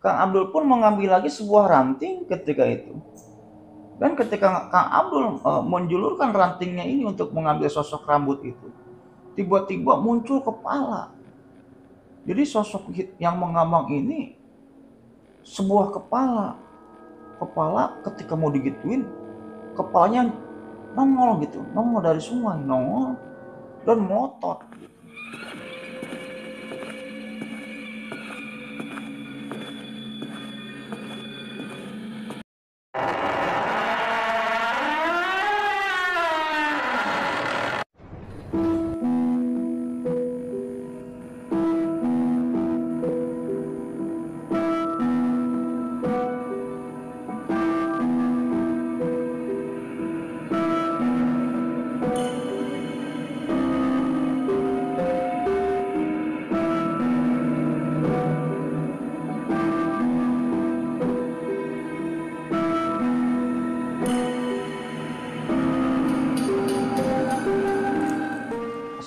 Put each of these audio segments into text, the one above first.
Kang Abdul pun mengambil lagi sebuah ranting ketika itu. Dan ketika Kang Abdul menjulurkan rantingnya ini untuk mengambil sosok rambut itu, tiba-tiba muncul kepala. Jadi sosok yang mengambang ini sebuah kepala. Kepala ketika mau digituin, kepalanya nongol gitu, nongol dari sungai, nongol dan melotot.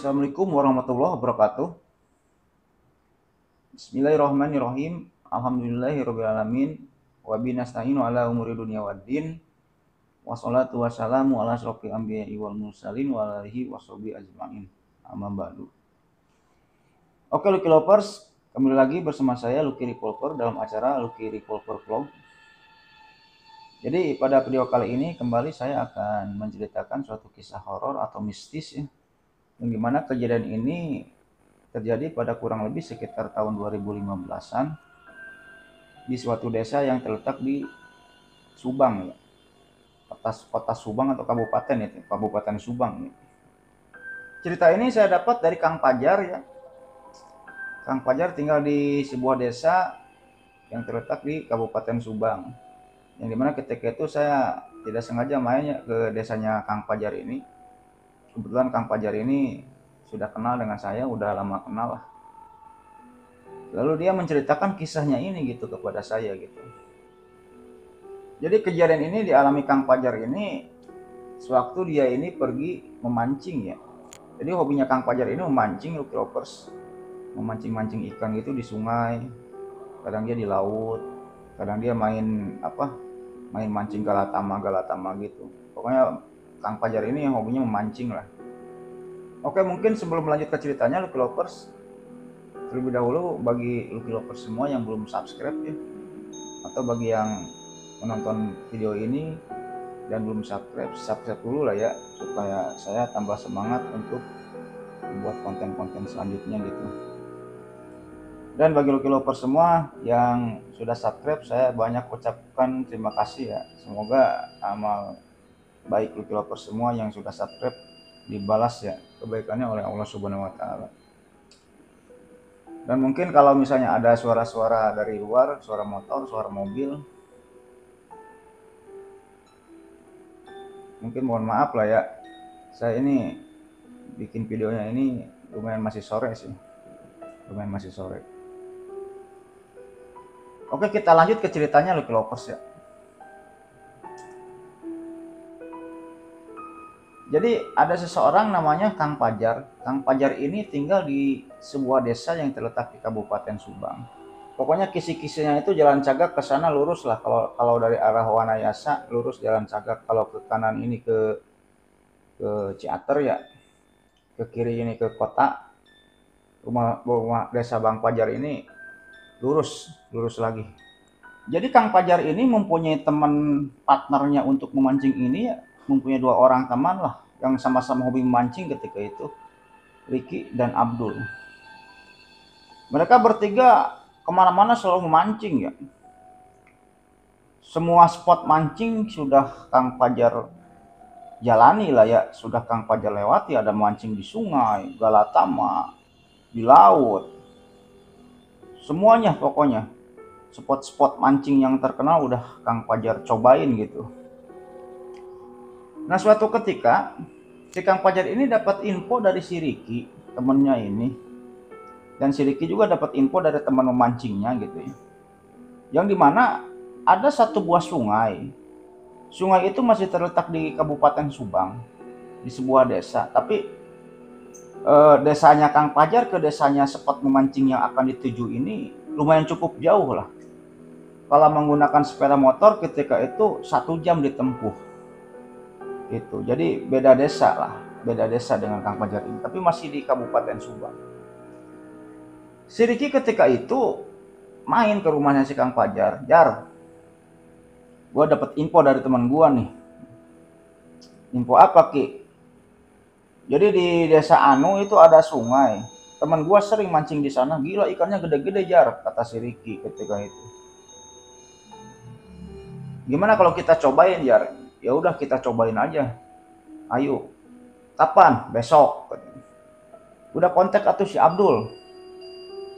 Assalamualaikum warahmatullahi wabarakatuh. Bismillahirrahmanirrahim. Alhamdulillahirrahmanirrahim. Wabihi nasta'inu ala umuri dunia waddin. Wassalatu wassalamu ala asyrofil anbiya'i wal mursalin wa alihi washabihi ajma'in. Amma ba'du. Oke Lucky Lovers, kembali lagi bersama saya Lucky Revolver dalam acara Lucky Revolver Vlog. Jadi pada video kali ini kembali saya akan menceritakan suatu kisah horor atau mistis ya. Yang dimana kejadian ini terjadi pada kurang lebih sekitar tahun 2015-an di suatu desa yang terletak di Subang ya. Kota Subang atau kabupaten itu, Kabupaten Subang ya. Cerita ini saya dapat dari Kang Pajar ya. Kang Pajar tinggal di sebuah desa yang terletak di Kabupaten Subang. Yang dimana ketika itu saya tidak sengaja main ke desanya Kang Pajar ini. Kebetulan Kang Pajar ini sudah kenal dengan saya, udah lama kenal lah. Lalu dia menceritakan kisahnya ini gitu kepada saya gitu. Jadi kejadian ini dialami Kang Pajar ini sewaktu dia ini pergi memancing ya. Jadi hobinya Kang Pajar ini memancing, Lucky Lovers. Memancing-mancing ikan gitu di sungai. Kadang dia di laut, kadang dia main mancing galatama gitu. Pokoknya Kang Pajar ini yang hobinya memancing lah. Oke, mungkin sebelum lanjut ke ceritanya Lucky Lovers, terlebih dahulu bagi Lucky Lovers semua yang belum subscribe ya, atau bagi yang menonton video ini dan belum subscribe dulu lah ya, supaya saya tambah semangat untuk membuat konten-konten selanjutnya gitu. Dan bagi Lucky Lovers semua yang sudah subscribe, saya banyak ucapkan terima kasih ya. Semoga amal baik Lucky Lovers semua yang sudah subscribe dibalas ya kebaikannya oleh Allah Subhanahu wa taala. Dan mungkin kalau misalnya ada suara-suara dari luar, suara motor, suara mobil, mungkin mohon maaf lah ya. Saya ini bikin videonya ini lumayan masih sore sih. Lumayan masih sore. Oke, kita lanjut ke ceritanya Lucky Lovers ya. Jadi ada seseorang namanya Kang Pajar. Kang Pajar ini tinggal di sebuah desa yang terletak di Kabupaten Subang. Pokoknya kisi-kisinya itu jalan Cagak ke sana lurus lah. Kalau dari arah Wanayasa lurus jalan Cagak. Kalau ke kanan ini ke Ciater ya. Ke kiri ini ke kota. Rumah desa Bang Pajar ini lurus lagi. Jadi Kang Pajar ini mempunyai teman partnernya untuk memancing ini ya. Mempunyai 2 orang teman lah yang sama-sama hobi memancing ketika itu, Ricky dan Abdul. Mereka bertiga kemana-mana selalu memancing ya. Semua spot mancing sudah Kang Pajar jalani lah ya, sudah Kang Pajar lewati. Ada mancing di sungai, galatama, di laut, semuanya pokoknya. Spot-spot mancing yang terkenal udah Kang Pajar cobain gitu. Nah suatu ketika si Kang Pajar ini dapat info dari si Ricky, temennya ini. Dan si Ricky juga dapat info dari teman memancingnya gitu ya. Yang dimana ada satu buah sungai. Sungai itu masih terletak di Kabupaten Subang. Di sebuah desa. Tapi desanya Kang Pajar ke desanya spot memancing yang akan dituju ini lumayan cukup jauh lah. kalau menggunakan sepeda motor ketika itu 1 jam ditempuh. Itu. Jadi beda desa lah, beda desa dengan Kang Fajar ini, tapi masih di Kabupaten Subang. Si Riki ketika itu main ke rumahnya si Kang Fajar. Jar, gue dapet info dari teman gue nih. Info apa, Ki? Jadi di desa Anu itu ada sungai. Teman gua sering mancing di sana. Gila, ikannya gede-gede, Jar, kata si Riki ketika itu. Gimana kalau kita cobain, Jar? Ya udah, kita cobain aja. Ayo. Kapan? Besok. Udah kontak atuh si Abdul.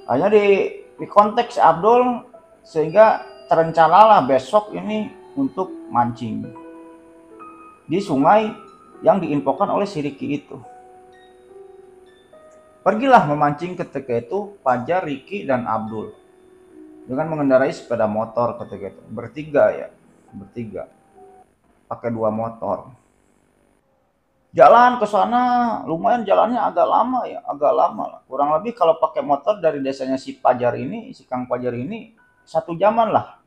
Hanya di kontak si Abdul sehingga terencanalah besok ini untuk mancing di sungai yang diinfokan oleh si Riki itu. Pergilah memancing ketika itu Fajar, Riki, dan Abdul dengan mengendarai sepeda motor ketika itu. Bertiga ya, bertiga. Pakai 2 motor. Jalan ke sana lumayan, jalannya agak lama ya, agak lama lah. Kurang lebih kalau pakai motor dari desanya si Fajar ini, si Kang Fajar ini 1 jaman lah.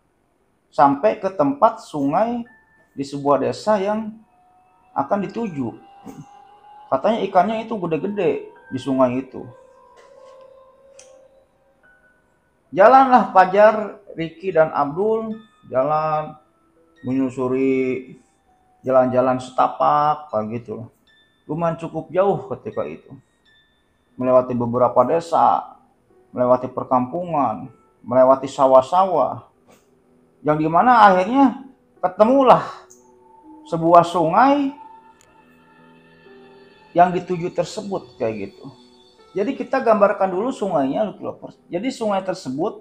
Sampai ke tempat sungai di sebuah desa yang akan dituju. Katanya ikannya itu gede-gede di sungai itu. Jalanlah Fajar, Riki, dan Abdul jalan menyusuri jalan-jalan setapak kayak gitu. Lumayan cukup jauh ketika itu. Melewati beberapa desa, melewati perkampungan, melewati sawah-sawah. Yang dimana akhirnya ketemulah sebuah sungai yang dituju tersebut kayak gitu. Jadi kita gambarkan dulu sungainya, Lovers. Jadi sungai tersebut,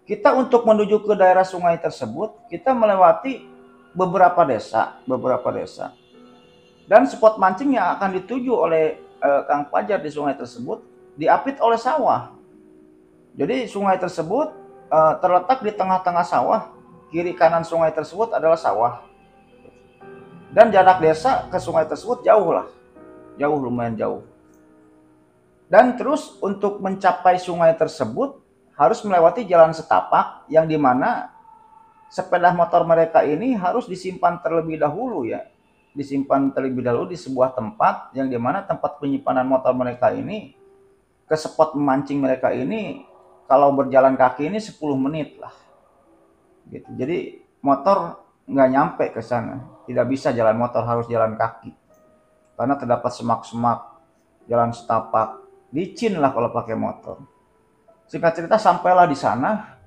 kita untuk menuju ke daerah sungai tersebut, kita melewati beberapa desa. Dan spot mancing yang akan dituju oleh Kang Fajar di sungai tersebut diapit oleh sawah. Jadi sungai tersebut terletak di tengah-tengah sawah. Kiri kanan sungai tersebut adalah sawah. Dan jarak desa ke sungai tersebut jauh lah. Jauh, lumayan jauh. Dan terus untuk mencapai sungai tersebut harus melewati jalan setapak yang dimana sepeda motor mereka ini harus disimpan terlebih dahulu ya. Disimpan terlebih dahulu di sebuah tempat yang dimana tempat penyimpanan motor mereka ini ke spot memancing mereka ini kalau berjalan kaki ini 10 menit lah. Gitu. Jadi motor nggak nyampe ke sana. Tidak bisa jalan motor, harus jalan kaki. Karena terdapat semak-semak, jalan setapak. Licin lah kalau pakai motor. Singkat cerita sampailah di sana.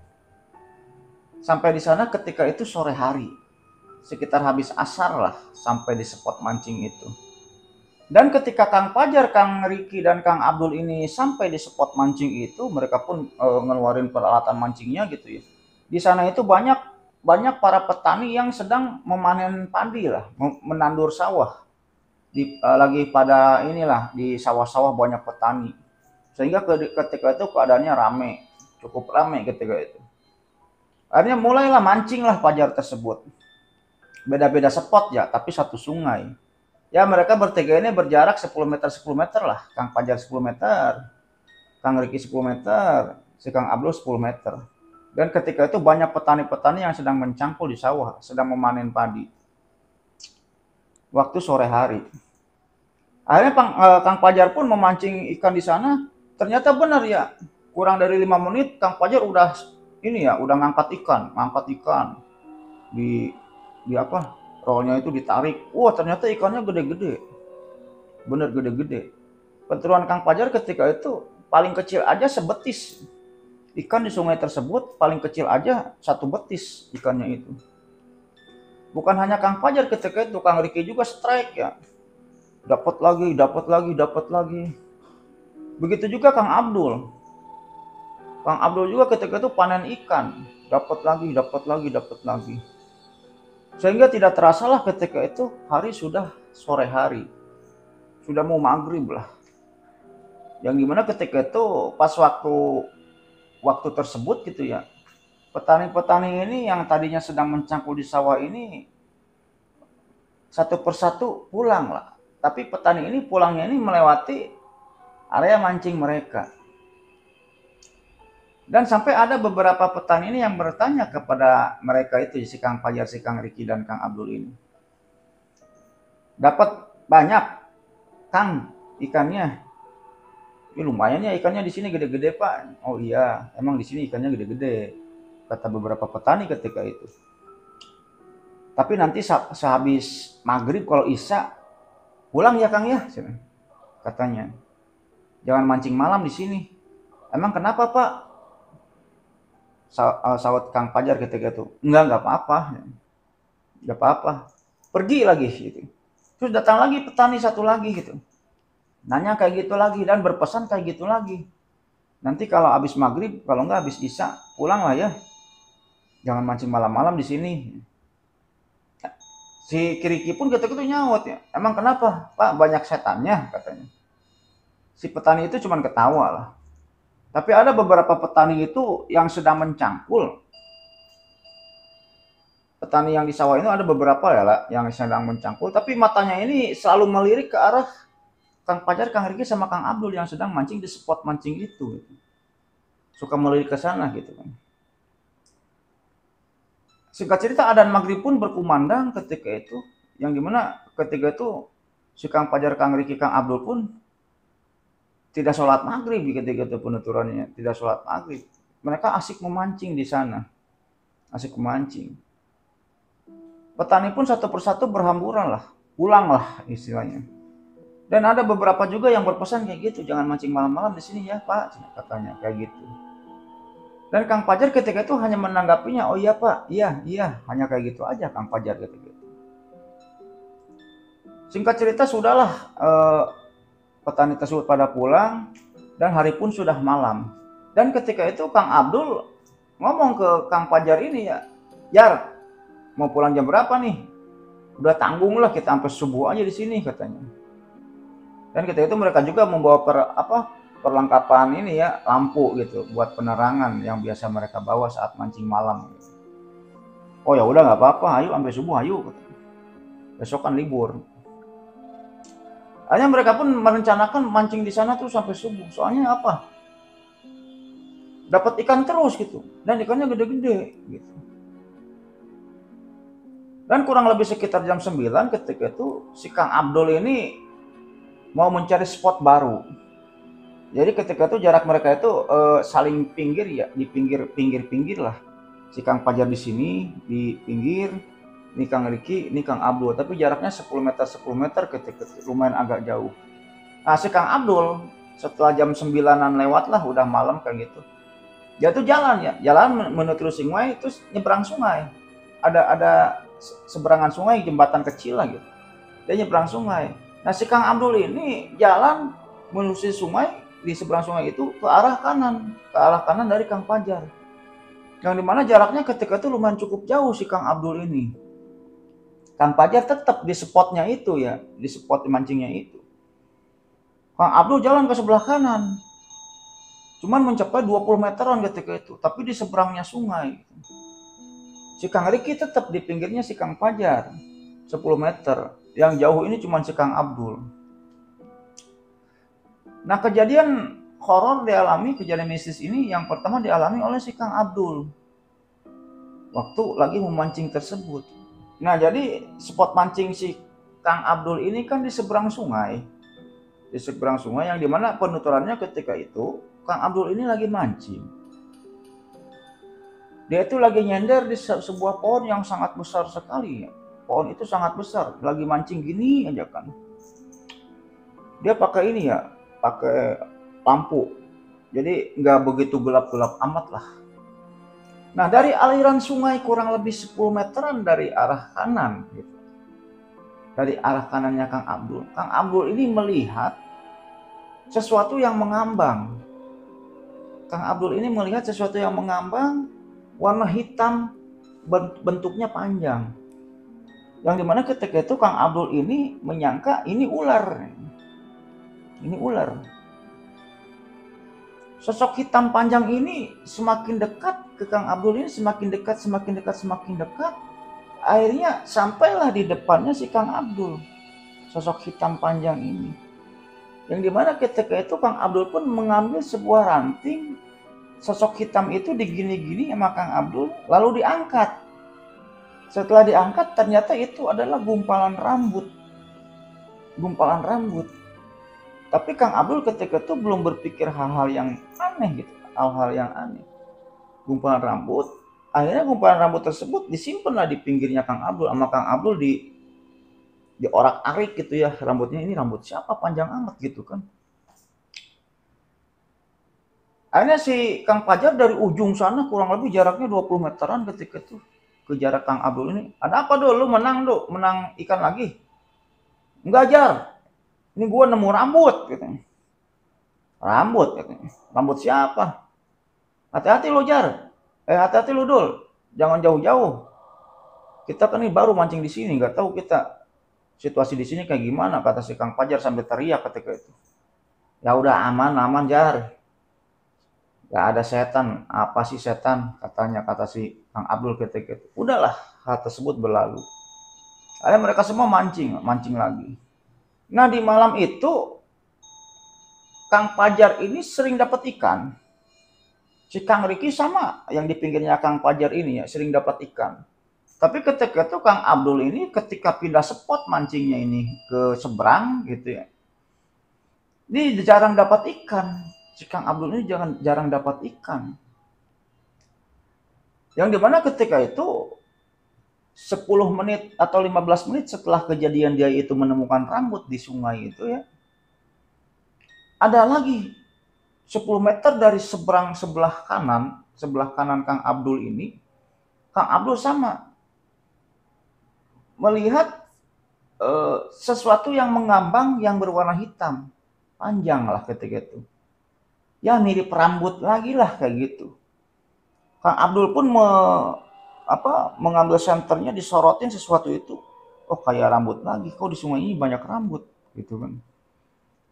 Sampai di sana ketika itu sore hari. Sekitar habis asar lah sampai di spot mancing itu. Dan ketika Kang Fajar, Kang Riki, dan Kang Abdul ini sampai di spot mancing itu, mereka pun ngeluarin peralatan mancingnya gitu ya. Di sana itu banyak para petani yang sedang memanen padi lah, menandur sawah. Lagi pada inilah di sawah-sawah banyak petani, sehingga ketika itu keadaannya rame, cukup rame ketika itu. Akhirnya mulailah mancing lah Fajar tersebut, beda-beda spot ya, tapi satu sungai ya. Mereka bertiga ini berjarak 10 meter lah. Kang Fajar 10 meter, Kang Riki 10 meter, si Kang Abdul 10 meter. Dan ketika itu banyak petani-petani yang sedang mencangkul di sawah, sedang memanen padi. Waktu sore hari. Akhirnya Kang Fajar pun memancing ikan di sana. Ternyata benar ya, kurang dari 5 menit Kang Fajar udah ngangkat ikan. Di apa? Rollnya itu ditarik. Wah, ternyata ikannya gede-gede. Bener gede-gede. Peturuan Kang Fajar ketika itu paling kecil aja sebetis. Ikan di sungai tersebut paling kecil aja 1 betis ikannya itu. Bukan hanya Kang Fajar ketika itu, Kang Riki juga strike ya. Dapat lagi. Begitu juga Kang Abdul. Kang Abdul juga ketika itu panen ikan. Dapat lagi. Sehingga tidak terasa lah ketika itu hari sudah sore hari. Sudah mau maghrib lah. Yang dimana ketika itu pas waktu tersebut gitu ya, petani-petani ini yang tadinya sedang mencangkul di sawah ini satu persatu pulang lah. Tapi petani ini pulangnya ini melewati area mancing mereka. Dan sampai ada beberapa petani ini yang bertanya kepada mereka itu, si Kang Fajar, si Kang Riki, dan Kang Abdul ini. Dapat banyak, Kang, ikannya. Ini lumayan ya ikannya di sini gede-gede, Pak. Oh iya, emang di sini ikannya gede-gede, kata beberapa petani ketika itu. Tapi nanti sehabis maghrib kalau isya pulang ya Kang ya, katanya. Jangan mancing malam di sini. Emang kenapa Pak? Sawat Kang Fajar ketika itu. Enggak apa-apa. Enggak apa-apa. Pergi lagi gitu. Terus datang lagi petani satu lagi gitu. Nanya kayak gitu lagi dan berpesan kayak gitu lagi. Nanti kalau habis maghrib, kalau enggak habis isya, pulang lah ya. Jangan mancing malam-malam di sini. Si Kiriki pun ketika itu nyaut ya. Emang kenapa? Pak, banyak setannya katanya. Si petani itu cuma ketawa lah. Tapi ada beberapa petani itu yang sedang mencangkul. Petani yang di sawah itu ada beberapa ya lah, yang sedang mencangkul. Tapi matanya ini selalu melirik ke arah Kang Fajar, Kang Riki, sama Kang Abdul yang sedang mancing di spot mancing itu. Suka melirik ke sana gitu kan. Singkat cerita adzan maghrib pun berkumandang ketika itu. Yang dimana ketika itu si Kang Fajar, Kang Riki, Kang Abdul pun tidak sholat maghrib ketika itu penuturannya, tidak sholat maghrib. Mereka asik memancing di sana, asik memancing. Petani pun satu persatu berhamburan lah, pulang lah istilahnya. Dan ada beberapa juga yang berpesan kayak gitu, jangan mancing malam-malam di sini ya Pak, katanya kayak gitu. Dan Kang Fajar ketika itu hanya menanggapinya, oh iya Pak, iya, hanya kayak gitu aja Kang Fajar ketika itu. Singkat cerita sudahlah, petani tersebut pada pulang dan hari pun sudah malam. Dan ketika itu Kang Abdul ngomong ke Kang Fajar ini ya, Jar, mau pulang jam berapa nih? Udah tanggung lah kita sampai subuh aja di sini katanya. Dan ketika itu mereka juga membawa perlengkapan ini ya, lampu gitu buat penerangan yang biasa mereka bawa saat mancing malam. Gitu. Oh ya udah nggak apa-apa, ayo sampai subuh ayo. Katanya. Besok kan libur. Hanya mereka pun merencanakan mancing di sana tuh sampai subuh. Soalnya apa? Dapat ikan terus gitu. Dan ikannya gede-gede gitu. Dan kurang lebih sekitar jam 9 ketika itu si Kang Abdul ini mau mencari spot baru. Jadi ketika itu jarak mereka itu saling pinggir ya, di pinggir lah. Si Kang Fajar di sini, di pinggir, ini Kang Riki, ini Kang Abdul. Tapi jaraknya 10 meter ketika itu, lumayan agak jauh. Nah si Kang Abdul setelah jam 9-an lewat lah, udah malam kayak gitu. Dia tuh jalan menuju sungai, terus nyebrang sungai. Ada seberangan sungai, jembatan kecil lah gitu. Dia nyebrang sungai. Nah si Kang Abdul ini jalan menuju sungai, di seberang sungai itu ke arah kanan dari Kang Fajar. Yang dimana jaraknya ketika itu lumayan cukup jauh si Kang Abdul ini. Kang Fajar tetap di spotnya itu ya, di spot mancingnya itu. Kang Abdul jalan ke sebelah kanan. Cuman mencapai 20 meteran ketika itu, tapi di seberangnya sungai. Si Kang Riki tetap di pinggirnya si Kang Fajar, 10 meter. Yang jauh ini cuma si Kang Abdul. Nah kejadian horor dialami, kejadian mistis ini yang pertama dialami oleh si Kang Abdul. Waktu lagi memancing tersebut. Nah jadi spot mancing si Kang Abdul ini kan di seberang sungai. Di seberang sungai yang dimana penuturannya ketika itu Kang Abdul ini lagi mancing. Dia itu lagi nyender di sebuah pohon yang sangat besar sekali. Pohon itu sangat besar, lagi mancing gini aja kan. Dia pakai ini ya, pakai lampu. Jadi nggak begitu gelap-gelap amat lah. Nah dari aliran sungai kurang lebih 10 meteran dari arah kanan. Gitu. Dari arah kanannya Kang Abdul. Kang Abdul ini melihat sesuatu yang mengambang. Kang Abdul ini melihat sesuatu yang mengambang, warna hitam, bentuknya panjang. Yang dimana ketika itu Kang Abdul ini menyangka ini ular. Ini ular. Sosok hitam panjang ini semakin dekat ke Kang Abdul ini, semakin dekat. Akhirnya sampailah di depannya si Kang Abdul. Sosok hitam panjang ini. Yang dimana ketika itu Kang Abdul pun mengambil sebuah ranting sosok hitam itu digini-gini sama Kang Abdul, lalu diangkat. Setelah diangkat ternyata itu adalah gumpalan rambut. Gumpalan rambut. Tapi Kang Abdul ketika itu belum berpikir hal-hal yang aneh gitu, hal-hal yang aneh. Gumpalan rambut, akhirnya gumpalan rambut tersebut disimpanlah di pinggirnya Kang Abdul, sama Kang Abdul diorak-arik gitu ya, rambutnya ini rambut siapa panjang amat gitu kan. Akhirnya si Kang Fajar dari ujung sana kurang lebih jaraknya 20 meteran ketika itu ke jarak Kang Abdul ini. Ada apa do? Lu menang do? Menang ikan lagi? Enggak Jar. Ini gua nemu rambut katanya. Rambut katanya. Rambut siapa? Hati-hati lo Jar. Hati-hati lo Dul. Jangan jauh-jauh. Kita kan ini baru mancing di sini, nggak tahu kita situasi di sini kayak gimana, kata si Kang Fajar sambil teriak ketika itu. Ya udah aman, aman Jar. Gak ada setan. Apa sih setan? Katanya, kata si Kang Abdul ketika itu. Udahlah, hal tersebut berlalu. Akhirnya mereka semua mancing lagi. Nah di malam itu Kang Fajar ini sering dapat ikan. Si Kang Riki sama yang di pinggirnya Kang Fajar ini ya, sering dapat ikan. Tapi ketika itu Kang Abdul ini ketika pindah spot mancingnya ini ke seberang gitu ya, ini jarang dapat ikan. Si Kang Abdul ini jarang dapat ikan. Yang dimana ketika itu 10 menit atau 15 menit setelah kejadian dia itu menemukan rambut di sungai itu ya, ada lagi 10 meter dari sebelah kanan Kang Abdul ini, Kang Abdul sama melihat sesuatu yang mengambang yang berwarna hitam, panjang lah ketika itu. Ya mirip rambut lagi lah kayak gitu. Kang Abdul pun mengambil senternya, disorotin sesuatu itu. Oh kayak rambut lagi, kok di sungai ini banyak rambut gitu kan.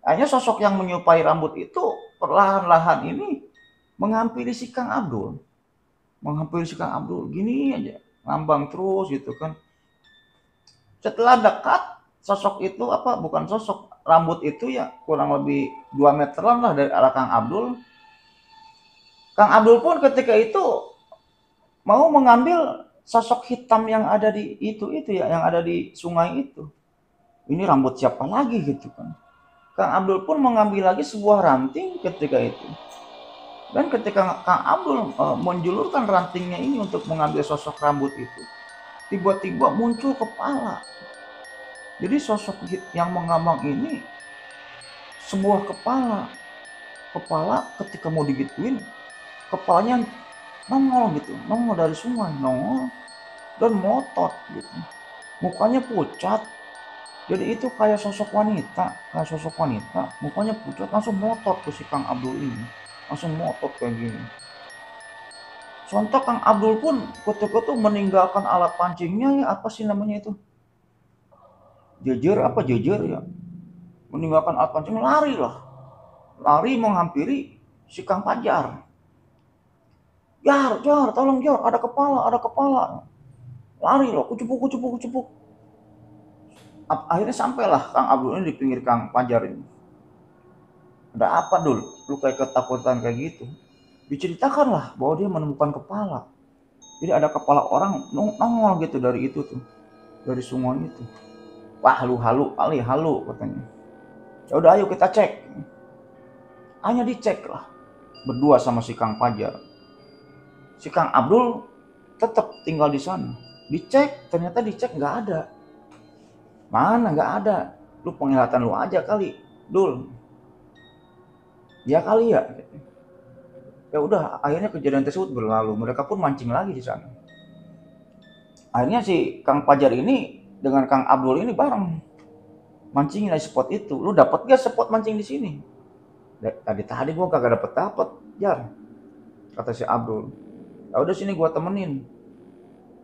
Hanya sosok yang menyerupai rambut itu perlahan-lahan ini menghampiri si Kang Abdul. Menghampiri si Kang Abdul, gini aja, ngambang terus gitu kan. Setelah dekat, sosok itu bukan sosok, rambut itu ya kurang lebih 2 meteran lah dari arah Kang Abdul. Kang Abdul pun ketika itu mau mengambil sosok hitam yang ada di itu ya, yang ada di sungai itu. Ini rambut siapa lagi gitu kan. Kang Abdul pun mengambil lagi sebuah ranting ketika itu. Dan ketika Kang Abdul menjulurkan rantingnya ini untuk mengambil sosok rambut itu, tiba-tiba muncul kepala. Jadi sosok yang mengambang ini sebuah kepala. Kepala ketika mau digituin, kepalanya nongol gitu, nongol dari sungai, nongol dan motot gitu. Mukanya pucat. Jadi itu kayak sosok wanita, mukanya pucat, langsung motot ke si Kang Abdul ini. Langsung motot kayak gini. Sontak Kang Abdul pun ketika itu meninggalkan alat pancingnya ya, apa sih namanya itu? Jejer ya. Meninggalkan alat pancing, lari menghampiri si Kang Fajar. Jar, tolong Jar, ada kepala. Lari loh, kucupuk. Akhirnya sampailah Kang Abdul ini di pinggir Kang Fajar ini. Ada apa Dul? Lu kayak ketakutan kayak gitu. Diceritakanlah bahwa dia menemukan kepala. Jadi ada kepala orang nongol gitu dari itu tuh. Dari sungai itu. Wah lu halu katanya. Ya udah ayo kita cek. Hanya dicek lah. Berdua sama si Kang Fajar. Si Kang Abdul tetap tinggal di sana. Ternyata dicek nggak ada. Mana nggak ada. Lu penglihatan lu aja kali, Dul. Ya kali ya. Ya udah, akhirnya kejadian tersebut berlalu. Mereka pun mancing lagi di sana. Akhirnya si Kang Fajar ini dengan Kang Abdul ini bareng mancingin di spot itu. Lu dapat gak spot mancing di sini? Tadi gua kagak dapet Jar, kata si Abdul. Ya udah sini gua temenin.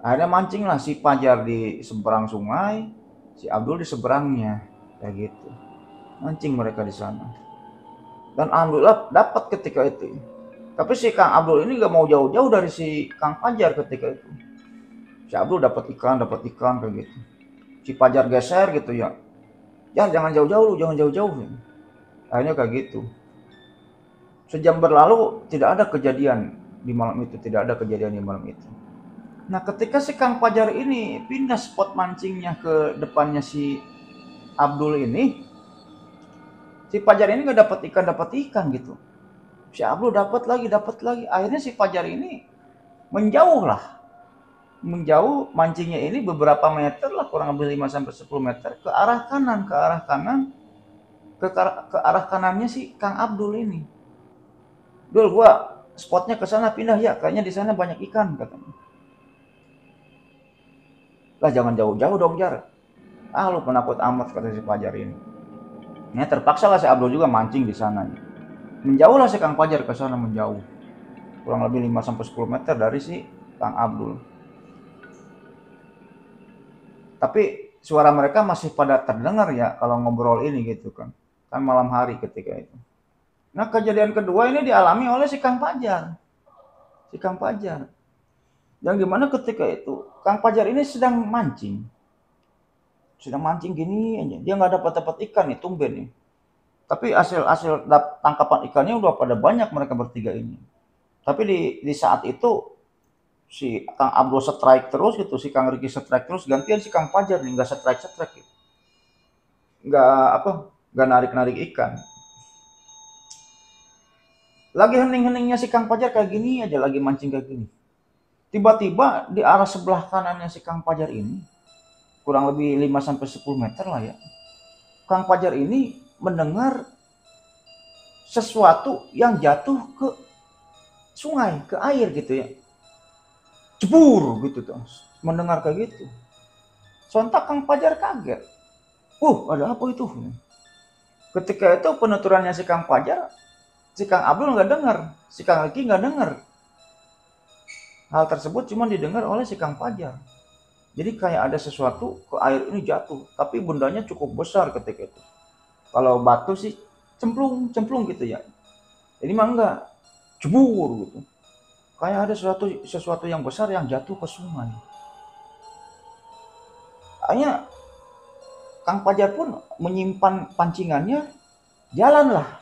Akhirnya mancing lah si Fajar di seberang sungai, si Abdul di seberangnya, kayak gitu. Mancing mereka di sana. Dan alhamdulillah dapat ketika itu. Tapi si Kang Abdul ini gak mau jauh-jauh dari si Kang Fajar ketika itu. Si Abdul dapat ikan kayak gitu. Si Fajar geser gitu ya. Ya jangan jauh-jauh. Akhirnya kayak gitu. Sejam berlalu tidak ada kejadian di malam itu, tidak ada kejadian di malam itu. Nah, ketika si Kang Pajar ini pindah spot mancingnya ke depannya si Abdul ini, si Pajar ini nggak dapat ikan gitu. Si Abdul dapat lagi. Akhirnya si Pajar ini menjauh lah, mancingnya ini beberapa meter lah, kurang lebih 5 sampai 10 meter ke arah kanan, ke arah kanannya si Kang Abdul ini. Dul, gua spotnya ke sana pindah ya, kayaknya di sana banyak ikan katanya. Lah jangan jauh-jauh dong, Jar. Ah, lu penakut amat, kata si Pajar ini. Nah, terpaksa lah si Abdul juga mancing di sana. Menjauh lah si Kang Pajar ke sana, menjauh. Kurang lebih 5 sampai 10 meter dari si Kang Abdul. Tapi suara mereka masih pada terdengar ya kalau ngobrol ini gitu kan. Kan malam hari ketika itu. Nah, kejadian kedua ini dialami oleh si Kang Pajar. Si Kang Pajar. Yang dimana ketika itu Kang Pajar ini sedang mancing gini aja, dia nggak dapat ikan nih, tumben nih. Tapi hasil tangkapan ikannya udah pada banyak mereka bertiga ini. Tapi di saat itu si Kang Abdul strike terus gitu, si Kang Riki strike terus, gantian si Kang Pajar nih nggak strike gitu. Nggak narik ikan. Lagi hening-heningnya si Kang Pajar kayak gini aja, lagi mancing kayak gini. Tiba-tiba di arah sebelah kanannya si Kang Pajar ini, kurang lebih 5 sampai 10 meter lah ya. Kang Pajar ini mendengar sesuatu yang jatuh ke sungai, ke air gitu ya. Jebur gitu tuh. Mendengar kayak gitu. Sontak Kang Pajar kaget. Ada apa itu? Ketika itu penuturannya si Kang Pajar, si Kang Abdul nggak dengar, si Kang Riki nggak dengar. Hal tersebut cuma didengar oleh si Kang Pajar. Jadi kayak ada sesuatu ke air ini jatuh, tapi bendanya cukup besar ketika itu. Kalau batu sih cemplung gitu ya. Ini mah enggak, jebur gitu. Kayak ada sesuatu yang besar yang jatuh ke sungai. Akhirnya Kang Pajar pun menyimpan pancingannya, jalanlah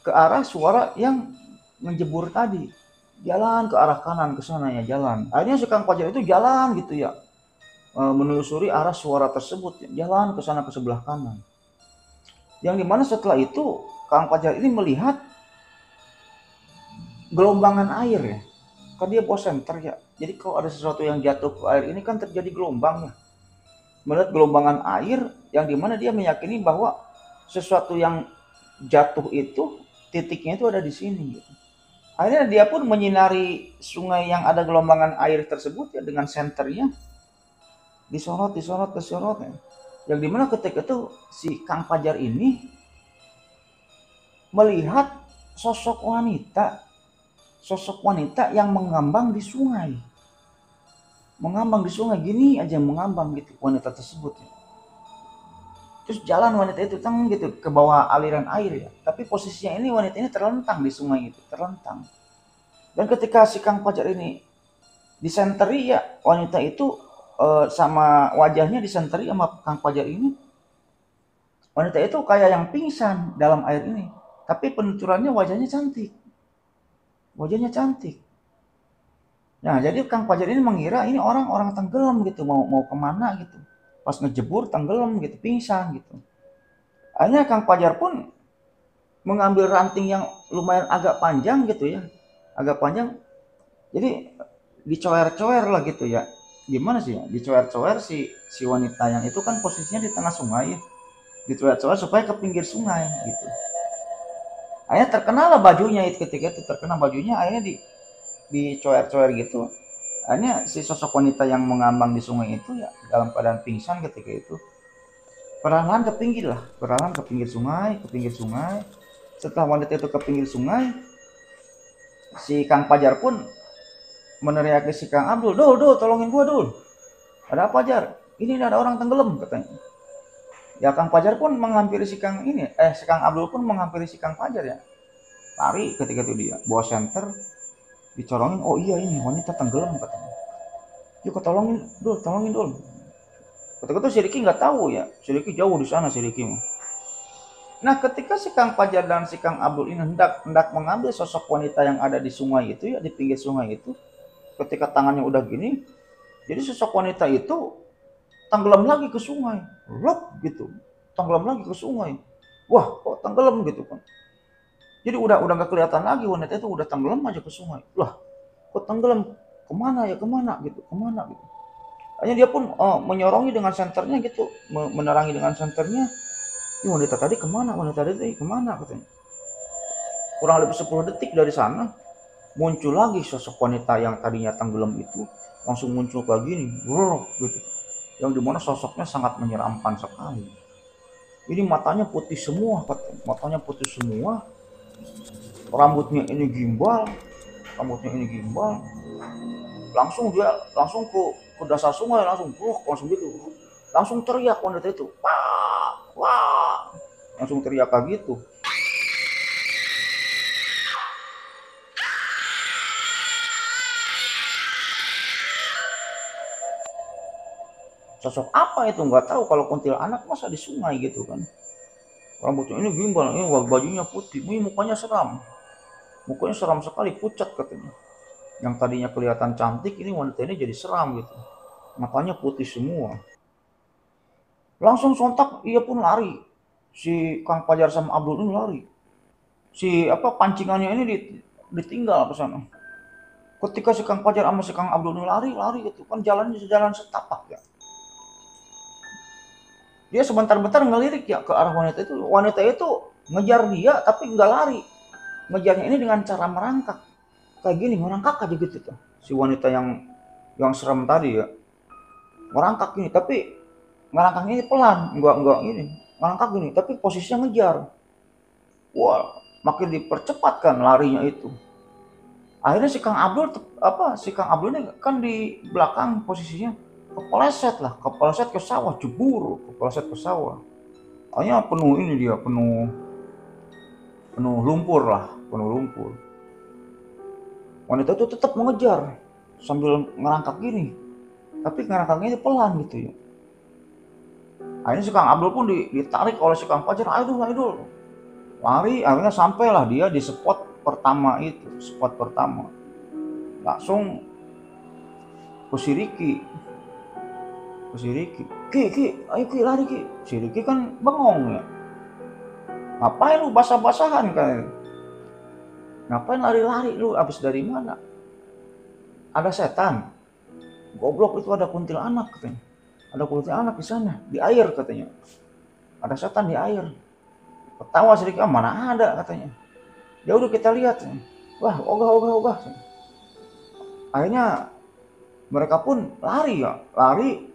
ke arah suara yang menjebur tadi. Jalan ke arah kanan, ke sana ya, jalan. Akhirnya si Kang Pajar itu jalan gitu ya, menelusuri arah suara tersebut, jalan ke sana ke sebelah kanan. Yang dimana setelah itu Kang Pajar ini melihat gelombangan air ya, kan dia bawa senter ya, jadi kalau ada sesuatu yang jatuh ke air ini kan terjadi gelombang ya. Melihat gelombangan air yang dimana dia meyakini bahwa sesuatu yang jatuh itu titiknya itu ada di sini gitu. Akhirnya dia pun menyinari sungai yang ada gelombangan air tersebut ya dengan senternya, disorot ya. Yang dimana ketika itu si Kang Pajar ini melihat sosok wanita yang mengambang di sungai. Gini aja, mengambang gitu wanita tersebut ya. Terus jalan wanita itu gitu ke bawah aliran air ya. Tapi posisinya ini wanita ini terlentang di sungai itu, terlentang. Dan ketika si Kang Pajar ini disenteri ya, wanita itu sama wajahnya disenteri sama Kang Pajar ini. Wanita itu kayak yang pingsan dalam air ini. Tapi penuturannya wajahnya cantik. Nah, jadi Kang Pajar ini mengira ini orang tenggelam gitu, mau kemana gitu. Pas ngejebur tenggelam gitu, pingsan gitu. Akhirnya Kang Pajar pun mengambil ranting yang lumayan agak panjang gitu ya. Agak panjang. Jadi dicoer-coer lah gitu ya. Gimana sih ya? Dicoer-coer si wanita yang itu kan posisinya di tengah sungai ya. Dicoer-coer supaya ke pinggir sungai gitu. Akhirnya terkena lah bajunya itu, ketika itu terkena bajunya, akhirnya dicoer-coer gitu. Akhirnya si sosok wanita yang mengambang di sungai itu ya dalam keadaan pingsan ketika itu. Perlahan ke pinggir sungai. Setelah wanita itu ke pinggir sungai, si Kang Pajar pun meneriaki si Kang Abdul, Dul, tolongin gua, Dul. Ada apa, Jar? Ini ada orang tenggelam katanya. Ya Kang Pajar pun menghampiri si Kang Abdul pun menghampiri si Kang Pajar ya. Lari ketika itu dia, bawa senter, dicorongin, oh iya ini wanita tenggelam katanya. Yuk tolongin Dul. Ketika itu si Riki nggak tahu ya, si Riki jauh di sana si Riki mah. Nah, ketika si Kang Fajar dan si Kang Abdul ini hendak mengambil sosok wanita yang ada di sungai itu ya, di pinggir sungai itu, ketika tangannya udah gini, jadi sosok wanita itu tenggelam lagi ke sungai. Lop gitu. Tenggelam lagi ke sungai. Wah, kok tenggelam gitu kan. Jadi udah nggak kelihatan lagi wanita itu, udah tenggelam aja ke sungai. Lah, kok tenggelam? Kemana ya, kemana gitu, kemana gitu. Hanya dia pun menyorongi dengan senternya gitu, menerangi dengan senternya. Ini wanita tadi kemana, wanita tadi kemana katanya. Kurang lebih 10 detik dari sana, muncul lagi sosok wanita yang tadinya tenggelam itu, langsung muncul kayak gini, gitu. Yang dimana sosoknya sangat menyeramkan sekali. Ini matanya putih semua, matanya putih semua, rambutnya ini gimbal, rambutnya ini gimbal, langsung dia langsung ke dasar sungai, langsung gitu, langsung teriak wanita itu, wah, wah, langsung teriak kayak gitu. Sosok apa itu nggak tahu, kalau kuntilanak masa di sungai gitu kan. Rambutnya ini gimbal, ini bajunya putih, ini mukanya seram sekali, pucat katanya. Yang tadinya kelihatan cantik, ini wanita ini jadi seram gitu, matanya putih semua. Langsung sontak ia pun lari, si Kang Fajar sama Abdul ini lari, si apa pancingannya ini ditinggal ke sana. Ketika si Kang Fajar sama si Kang Abdul ini lari gitu kan, jalannya jalan setapak ya, dia sebentar-bentar ngelirik ya ke arah wanita itu. Wanita itu ngejar dia tapi nggak lari, ngejarnya ini dengan cara merangkak kayak gini, merangkak aja gitu tuh si wanita yang serem tadi ya, merangkak gini tapi ngerangkaknya ini pelan, nggak ini ngerangkak gini tapi posisinya ngejar. Wah, makin dipercepat kan larinya itu. Akhirnya si Kang Abdul ini kan di belakang posisinya, kepleset ke sawah, jebur kepleset ke sawah. Hanya penuh ini, dia penuh penuh lumpur lah, penuh lumpur. Wanita itu tetap mengejar sambil ngerangkak gini, tapi ngerangkaknya itu pelan gitu ya. Akhirnya si Kang Abdul pun ditarik oleh si Kang Fajar, ayo lari. Akhirnya sampailah dia di spot pertama itu, spot pertama. Langsung ke si Riki, Ki, ayo Ki lari Ki. Si Riki kan bengong ya, ngapain lu basah-basahan kan, ngapain lari-lari lu, abis dari mana? Ada setan, goblok, itu ada kuntilanak katanya, ada kuntilanak di sana, di air katanya, ada setan di air. Ketawa sedikit, mana ada katanya. Ya udah kita lihat. Wah, ogah. Akhirnya mereka pun lari ya,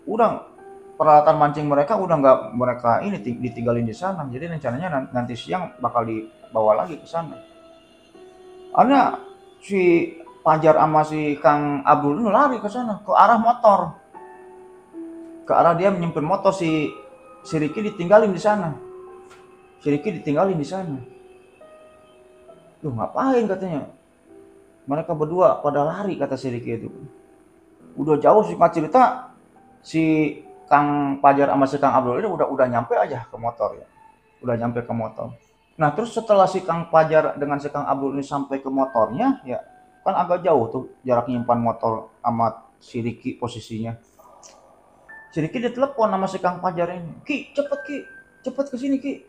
udah peralatan mancing mereka udah nggak mereka ini ditinggalin di sana. Jadi rencananya nanti siang bakal dibawa lagi ke sana. Karena si Fajar sama si Kang Abdul ini lari ke sana, ke arah motor. Ke arah dia menyimpan motor, si Riki ditinggalin di sana. Duh, ngapain katanya. Mereka berdua pada lari, kata si Riki itu. Udah jauh singkat cerita, si Kang Fajar sama si Kang Abdul ini udah nyampe aja ke motor ya. Udah nyampe ke motor. Nah, terus setelah si Kang Fajar dengan si Kang Abdul ini sampai ke motornya, ya kan agak jauh tuh jarak nyimpan motor sama si Riki posisinya. Si Riki ditelepon sama si Kang Fajar ini. Ki, cepet ke sini Ki.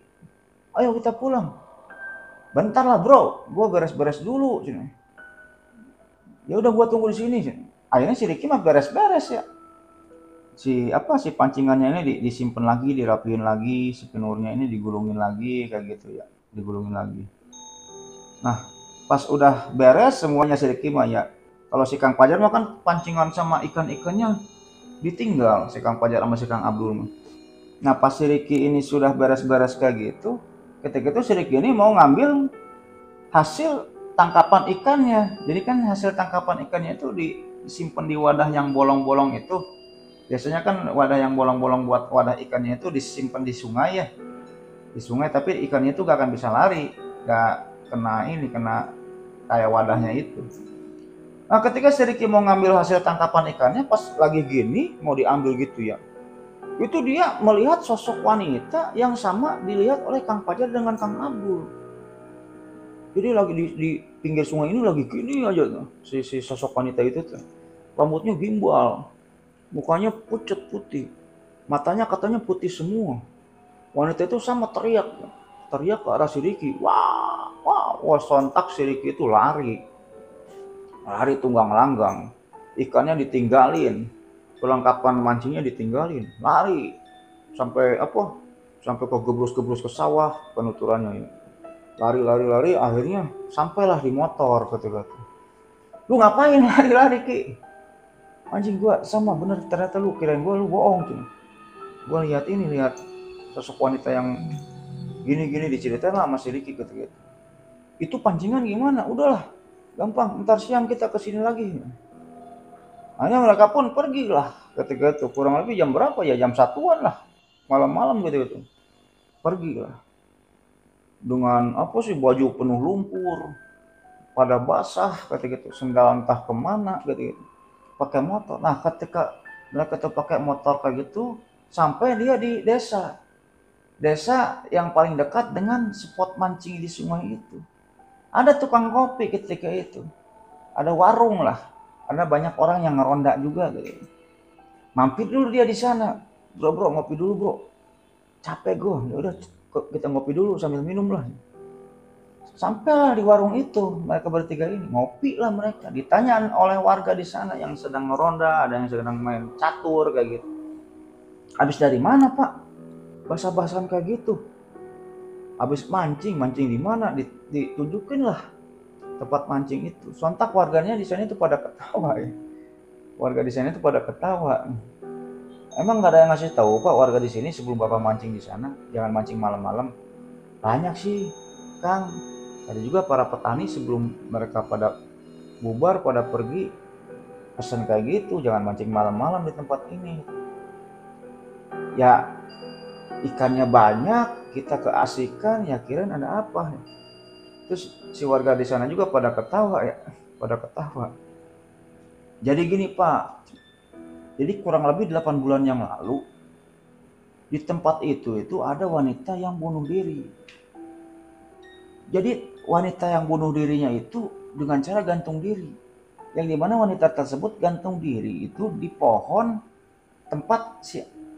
Ayo kita pulang. Bentar lah bro, gua beres-beres dulu sini. Ya udah gua tunggu di sini. Akhirnya si Riki mah beres-beres ya. Si pancingannya ini disimpan lagi, dirapiin lagi, si penurnya ini digulungin lagi kayak gitu ya, digulungin lagi. Nah, pas udah beres semuanya si Riki mah ya. Kalau si Kang Fajar mah kan pancingan sama ikan-ikannya ditinggal si Kang Fajar sama si Kang Abdul mah. Nah, pas si Riki ini sudah beres-beres kayak gitu, ketika itu si Riki ini mau ngambil hasil tangkapan ikannya. Jadi kan hasil tangkapan ikannya itu disimpan di wadah yang bolong-bolong itu. Biasanya kan wadah yang bolong-bolong buat wadah ikannya itu disimpan di sungai ya. Di sungai, tapi ikannya itu gak akan bisa lari, gak kena kayak wadahnya itu. Nah, ketika si Riki mau ngambil hasil tangkapan ikannya, pas lagi gini mau diambil gitu ya, Itu dia melihat sosok wanita yang sama dilihat oleh Kang Fajar dengan Kang Abdul. Jadi lagi di pinggir sungai ini lagi gini aja tuh, si sosok wanita itu tuh. Rambutnya gimbal, mukanya pucat putih, matanya katanya putih semua. Wanita itu sama teriak ke arah si Riki. Wah, wah, wah, sontak si Riki itu lari tunggang langgang. Ikannya ditinggalin, perlengkapan mancingnya ditinggalin, lari sampai apa? Sampai ke gebrus-gebrus ke sawah penuturannya ya. Lari, akhirnya sampailah di motor ketika itu. Lu ngapain lari-lari Ki? Anjing gua sama bener, ternyata lu kirain gua lu bohong cuy. Gua lihat sosok wanita yang gini-gini diceritain lah sama si Riki ketika itu. Itu pancingan gimana? Udahlah, gampang. Ntar siang kita kesini lagi. Hanya mereka pun pergi lah ketika itu. Kurang lebih jam berapa ya? Jam 1-an lah. Malam-malam gitu. Pergi lah. Dengan apa sih, baju penuh lumpur, pada basah ketika itu, sendal entah kemana gitu, pakai motor. Nah ketika mereka tuh pakai motor kayak gitu, sampai dia di desa yang paling dekat dengan spot mancing di sungai itu. Ada tukang kopi ketika itu, ada warung lah, ada banyak orang yang ngeronda juga gitu. Mampir dulu dia di sana, bro ngopi dulu bro, capek gue, ya udah kita ngopi dulu sambil minum lah. Sampailah di warung itu, mereka bertiga ini ngopi lah mereka. Ditanya oleh warga di sana yang sedang ngeronda, ada yang sedang main catur kayak gitu. Habis dari mana Pak? Basah-basahan kayak gitu. Habis mancing di mana? Ditunjukin lah tempat mancing itu. Sontak warganya di sana itu pada ketawa ya. Warga di sana itu pada ketawa. Emang nggak ada yang ngasih tahu Pak warga di sini sebelum Bapak mancing di sana, jangan mancing malam-malam? Banyak sih, Kang. Ada juga para petani sebelum mereka pada bubar, pada pergi, pesan kayak gitu, jangan mancing malam-malam di tempat ini. Ya ikannya banyak, kita keasikan, ya kirain ada apa. Terus si warga di sana juga pada ketawa ya, pada ketawa. Jadi gini Pak, jadi kurang lebih 8 bulan yang lalu, di tempat itu ada wanita yang bunuh diri. Jadi wanita yang bunuh dirinya itu dengan cara gantung diri. Yang dimana wanita tersebut gantung diri itu di pohon tempat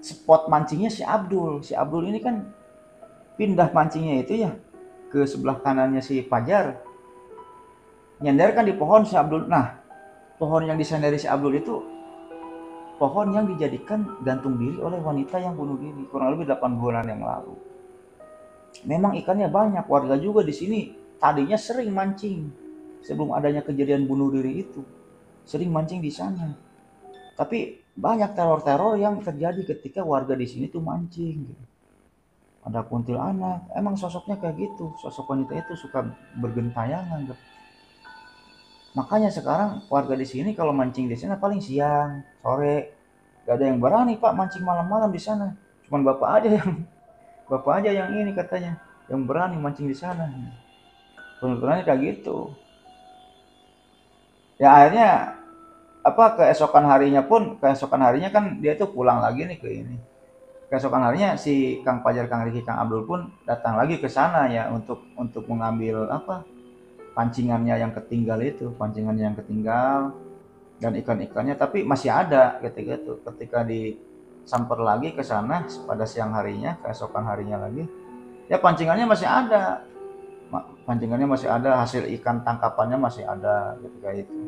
spot mancingnya si Abdul. Si Abdul ini kan pindah mancingnya itu ya ke sebelah kanannya si Fajar. Nyender kan di pohon si Abdul. Nah, pohon yang disandari si Abdul itu pohon yang dijadikan gantung diri oleh wanita yang bunuh diri kurang lebih 8 bulan yang lalu. Memang ikannya banyak, warga juga di sini tadinya sering mancing sebelum adanya kejadian bunuh diri itu, sering mancing di sana. Tapi banyak teror-teror yang terjadi ketika warga di sini tuh mancing. Ada kuntilanak, emang sosoknya kayak gitu, sosok wanita itu suka bergentayangan. Makanya sekarang warga di sini kalau mancing di sana paling siang, sore, gak ada yang berani Pak mancing malam-malam di sana. Cuman bapak aja yang ini katanya, yang berani mancing di sana. Penuturannya kayak gitu. Ya akhirnya keesokan harinya kan dia tuh pulang lagi nih ke ini. Keesokan harinya si Kang Fajar, Kang Riki, Kang Abdul pun datang lagi ke sana ya untuk mengambil pancingannya yang ketinggal dan ikan-ikannya, tapi masih ada ketika disamper lagi ke sana pada siang harinya, keesokan harinya lagi, ya pancingannya masih ada, hasil ikan tangkapannya masih ada ketika itu.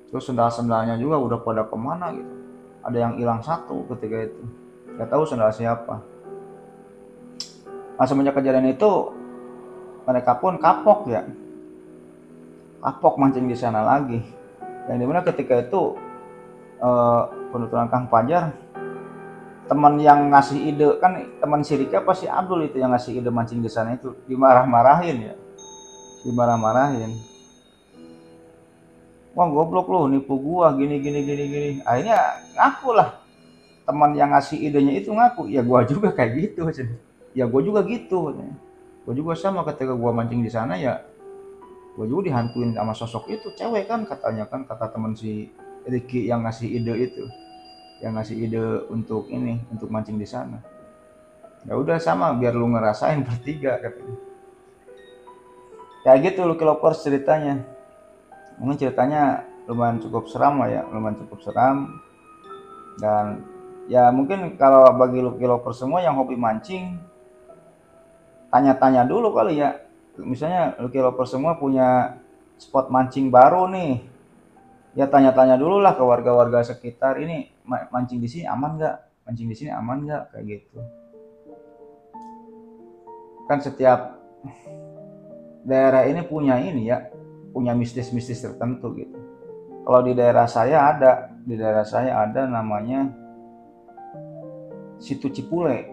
Terus sendal-sendalnya juga udah pada kemana gitu, ada yang hilang satu ketika itu, nggak tahu sendal siapa. Nah semenjak kejadian itu mereka pun kapok mancing di sana lagi, yang dimana ketika itu penuturan Kang Fajar, teman yang ngasih ide kan teman si Rika si Abdul itu yang ngasih ide mancing di sana itu, dimarah-marahin. Wah goblok lu, nipu gua gini. Akhirnya ngaku lah, teman yang ngasih idenya itu ngaku, ya gua juga kayak gitu. Ya gua juga gitu. Gua juga sama ketika gua mancing di sana ya, gua juga dihantuin sama sosok itu, cewek kan katanya kan, kata teman si Ricky yang ngasih ide itu. yang ngasih ide untuk ini, untuk mancing di sana. Ya udah sama, biar lu ngerasain bertiga katanya. Kayak gitu Lucky Lovers ceritanya. Mungkin ceritanya lumayan cukup seram lah ya, lumayan cukup seram. Dan ya mungkin kalau bagi Lucky Lovers semua yang hobi mancing, tanya-tanya dulu kali ya. Misalnya Lucky Lovers semua punya spot mancing baru nih, ya tanya-tanya dulu lah ke warga-warga sekitar, ini mancing di sini aman nggak, mancing di sini aman nggak, kayak gitu. Kan setiap daerah ini punya ini ya, punya mistis-mistis tertentu gitu. Kalau di daerah saya ada, namanya Situ Cipule.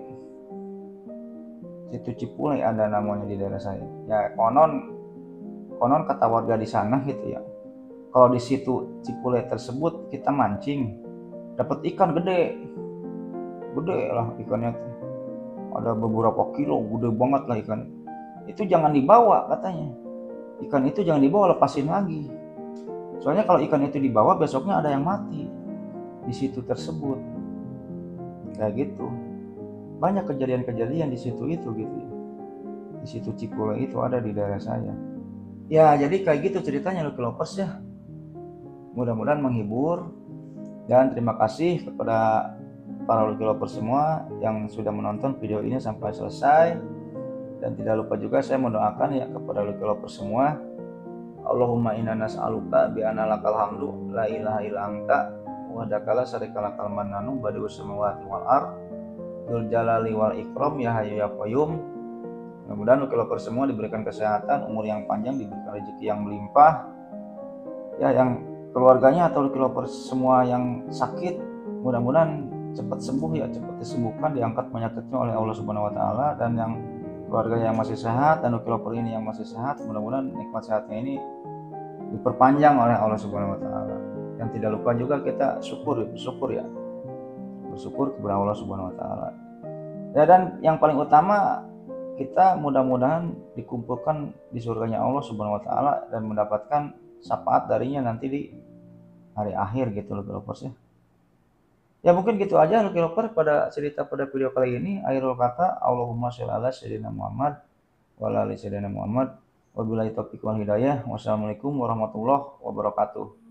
Situ Cipule ada namanya di daerah saya. Ya konon konon kata warga di sana gitu ya. Kalau di situ Cipule tersebut kita mancing, dapat ikan gede, gede lah ikannya. Ada beberapa kilo, gede banget lah ikan. Itu jangan dibawa katanya. Ikan itu jangan dibawa, lepasin lagi. Soalnya kalau ikan itu dibawa besoknya ada yang mati di situ tersebut. Kayak gitu. Banyak kejadian-kejadian di situ itu gitu ya. Di situ Cipule itu ada di daerah saya. Ya jadi kayak gitu ceritanya Lucky Lovers ya. Mudah-mudahan menghibur. Dan terima kasih kepada para Lucky Lovers semua yang sudah menonton video ini sampai selesai. Dan tidak lupa juga saya mendoakan ya kepada Lucky Lovers semua. Allahumma inna nas'aluka bi anna lakal hamdu la ilaha illa anta wahdaka la syarika lakal mananu badi'us samawati wal ardh dzul jalali wal ikram ya hayyu ya qayyum. Mudah-mudahan Lucky Lovers semua diberikan kesehatan, umur yang panjang, diberikan rezeki yang melimpah. Ya yang keluarganya atau Lucky Lovers semua yang sakit, mudah-mudahan cepat sembuh ya, cepat disembuhkan, diangkat penyakitnya oleh Allah Subhanahu wa taala. Dan yang keluarga yang masih sehat dan Lucky Lovers ini yang masih sehat, mudah-mudahan nikmat sehatnya ini diperpanjang oleh Allah Subhanahu wa taala. Dan tidak lupa juga kita bersyukur ya. Bersyukur kepada Allah Subhanahu wa taala. Ya dan yang paling utama kita mudah-mudahan dikumpulkan di surganya Allah Subhanahu wa taala dan mendapatkan syafaat darinya nanti di hari akhir gitu Lucky Lovers ya. Ya mungkin gitu aja Lucky Lovers pada cerita pada video kali ini. Akhirul kata Allahumma sholli ala sayyidina Muhammad wa ala ali sayyidina Muhammad. Wabillahi taufiq wal hidayah. Wassalamualaikum warahmatullahi wabarakatuh.